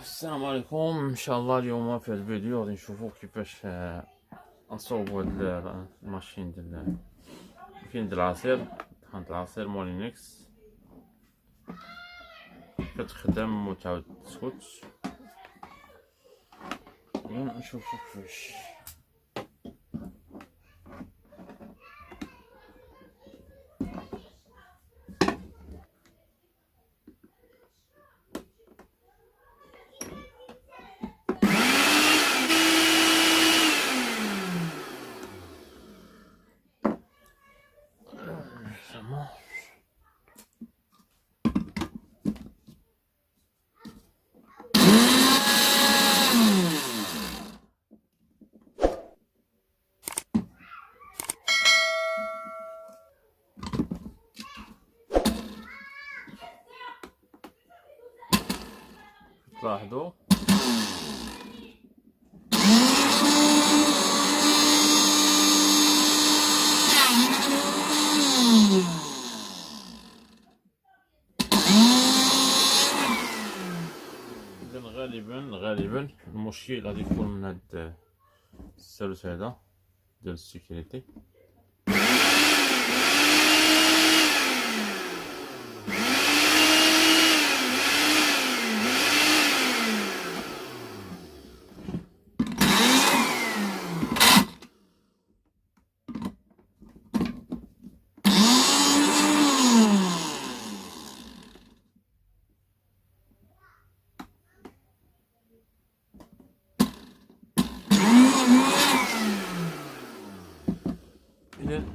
السلام عليكم. ان شاء الله اليوم في الفيديو غادي نشوفوا كيفاش نصوبوا هاد الماشين ديال فين ديال العصير، طحانة العصير مولينكس كتخدم وتعاود تسكت. نشوفوا كيفاش. تلاحظوا غالبا المشكل غادي يكون من هاد الثالث هذا ديال السيكوريتي.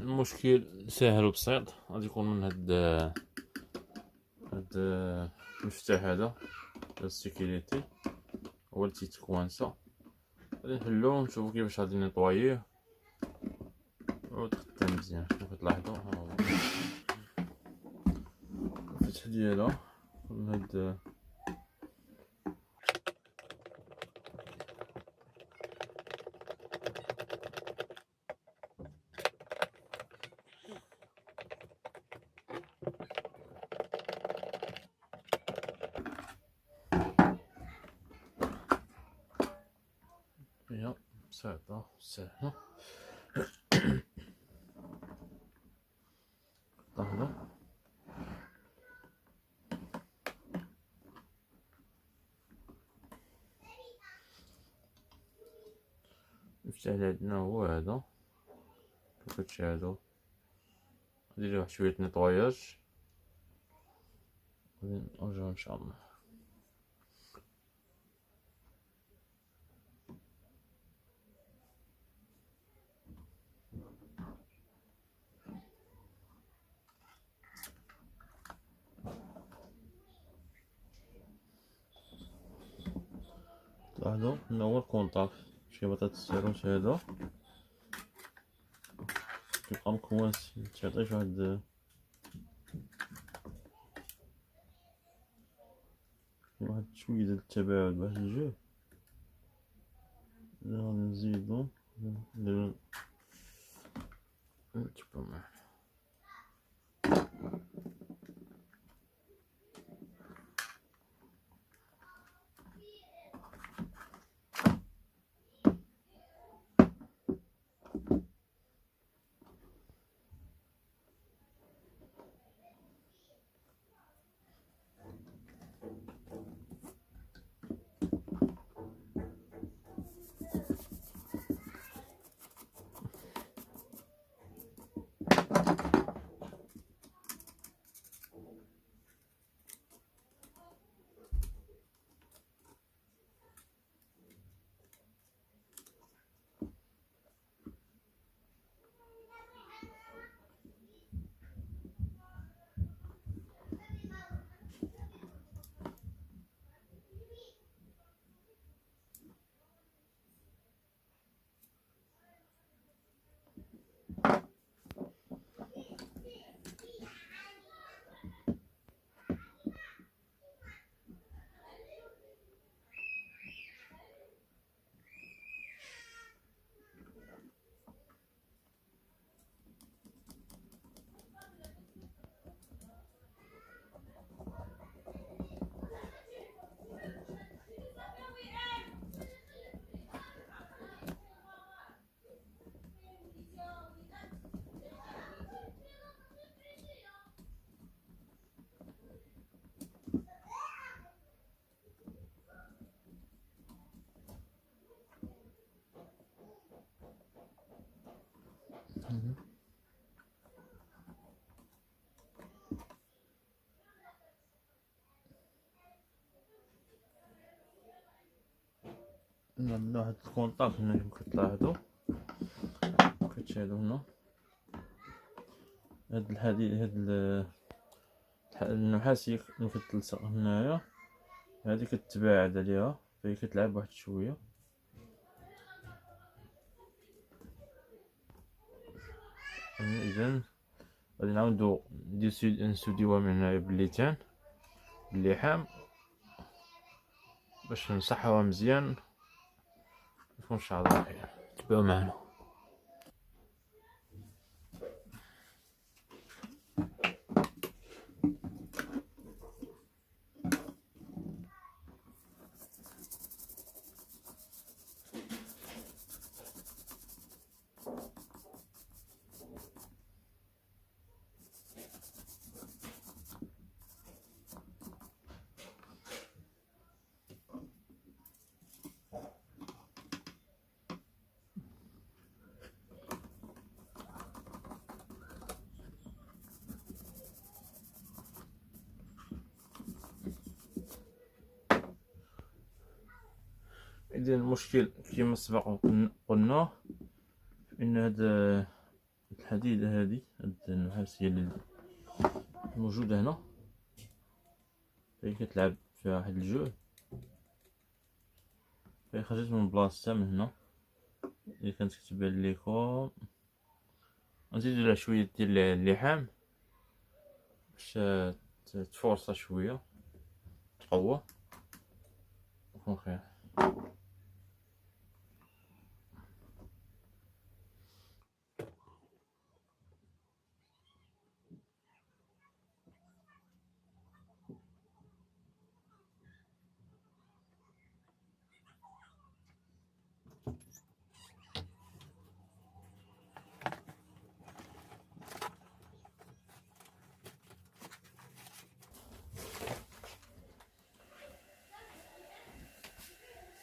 المشكل سهل وبسيط، غادي يكون من هاد المفتاح هذا ديال السيكوريتي هو اللي تيتكوانسا. غادي نحلو ونشوفو كيفاش غادي نيطواييه وتخدم مزيان. كيف تلاحظوا ها هو الفتح ديالها من هاد هي بسيطة سهلة. لاحظوا المفتاح اللي عندنا هو هذا، كيف تشاهدوا ندير واحد شوية نيطواياج غادي نرجعو ان شاء الله. لاحظوا هنا هو الكونطاك، شي بطاط السيروس هذا كيبقى مكونس، متعطيش واحد شوية ديال التباعد بواحد الجهة. غادي نزيدو نديرو نتبعو معاه. عندنا واحد الكونطاك هنا كما كتلاحظوا، كتشاهدوا هنا هاد الحديد، هاد النحاسية ملي كتلصق هنايا هادي كتباعد عليها، فهي كتلعب واحد شوية. اذا غادي نعاودو نسوديوها من هنايا بالليتان باللحام باش نصحوها مزيان يكون شعرها خير. تبعو معنا. إذا المشكل كما سبق قلنا ان هاد الحديدة هادي، هاد النحاسية اللي موجودة هنا فهي كتلعب فيها واحد الجهد، فهي خرجت من بلاصتها من هنا. اللي كانت كتبان ليكم نزيدو لها شوية ديال اللحام باش تفورصا شوية تقوى يكون خير.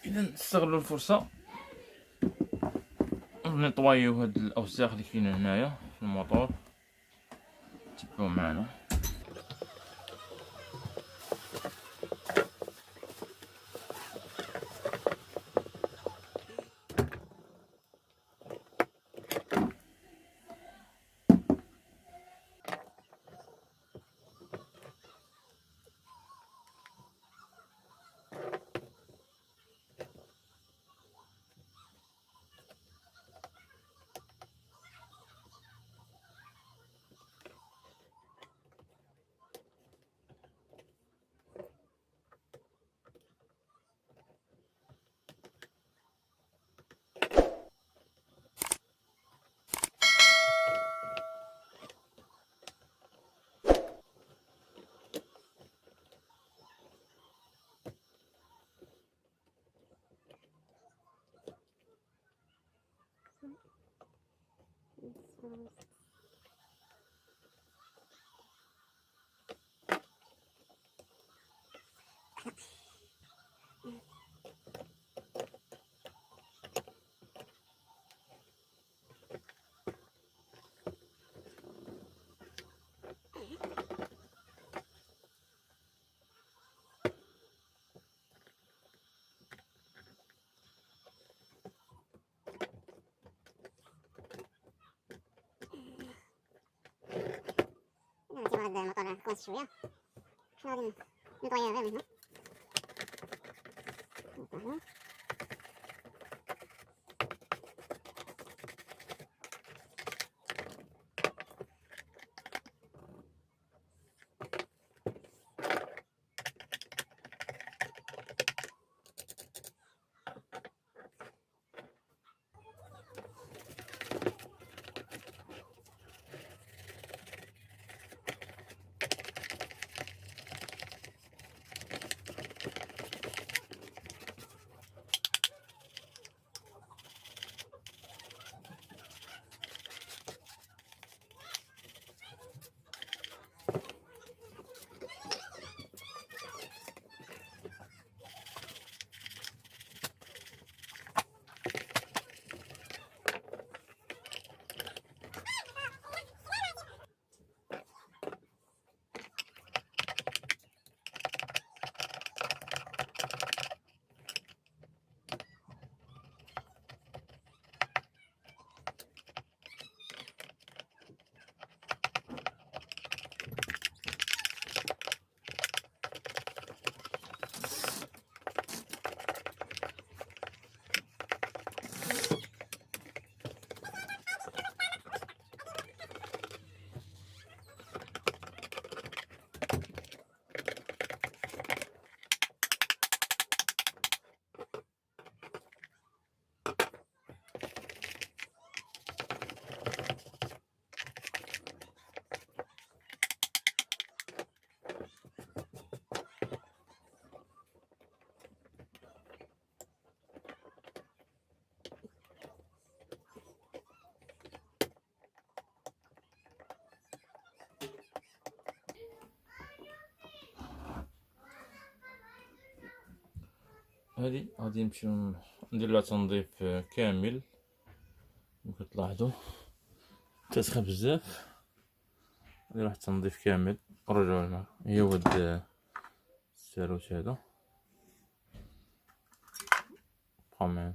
اذا نستغلوا الفرصه ونطويو هاد الاوساخ اللي كاينه هنايا في الموطور. تبعوا معنا. هاد الموطور كويس شويه، حنا غادي نطويها غير من هنا. هادي غادي نمشيو ندير لها تنظيف كامل. ممكن تلاحظوا تسخن بزاف. غادي واحد التنظيف كامل ونرجعو الماء. هي هاد الساروت هذا بقاو معايا.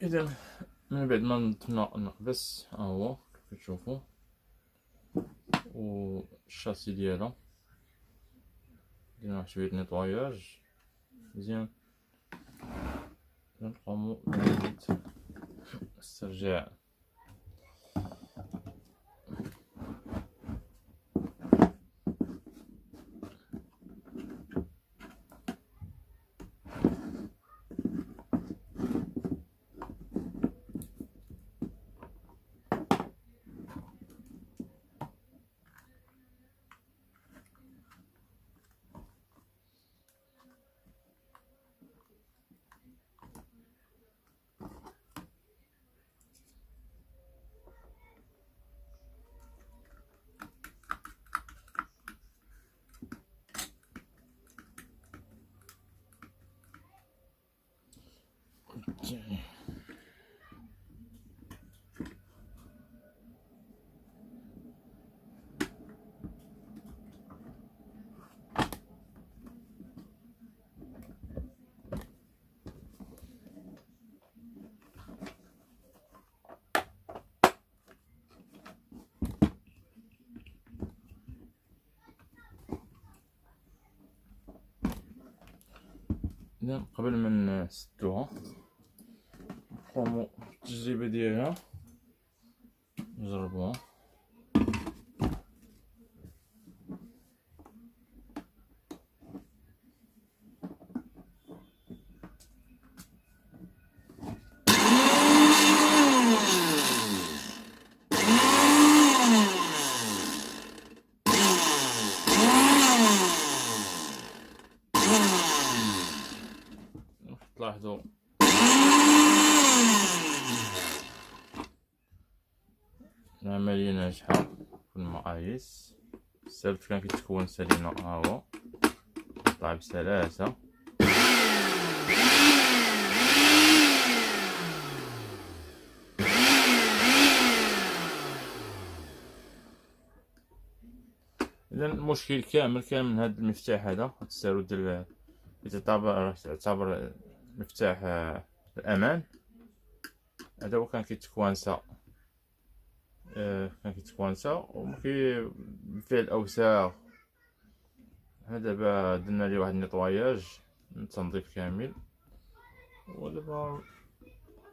اذا من بعد ما نقبس ها هو كيف تشوفوا، والشاسي ديالها درنا واحد شويه نيطواياج مزيان. نقومو باسترجاع إذا قبل ما نسدوها نقومو بالتجربة ديالها، نجربوها. تلاحظوا العملية ناجحة في المقاييس. السلف كان كيتكون سلينا ها هو طلع بسلاسة. إذا المشكل كامل كان من هذا المفتاح هذا، هاد السارود ديال يعتبر مفتاح الأمان. هذا هو كان كيتكوانسا وفي فيه الأوساخ. دابا درنا ليه واحد النيطواياج تنظيف كامل ودابا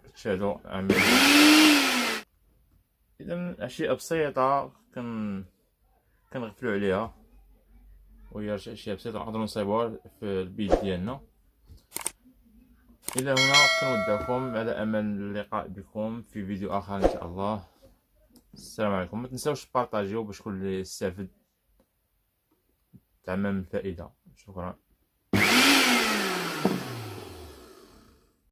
كتشاهدو عمل. اذا اشياء بسيطه كنغفلو عليها، وهي اشياء بسيطه نقدروا نصايبوها في البيت ديالنا. الى هنا كنودعكم على امان اللقاء بكم في فيديو اخر ان شاء الله. السلام عليكم. ما تنساوش بارطاجيو باش كل اللي يستافد تعمم الفائده. شكرا.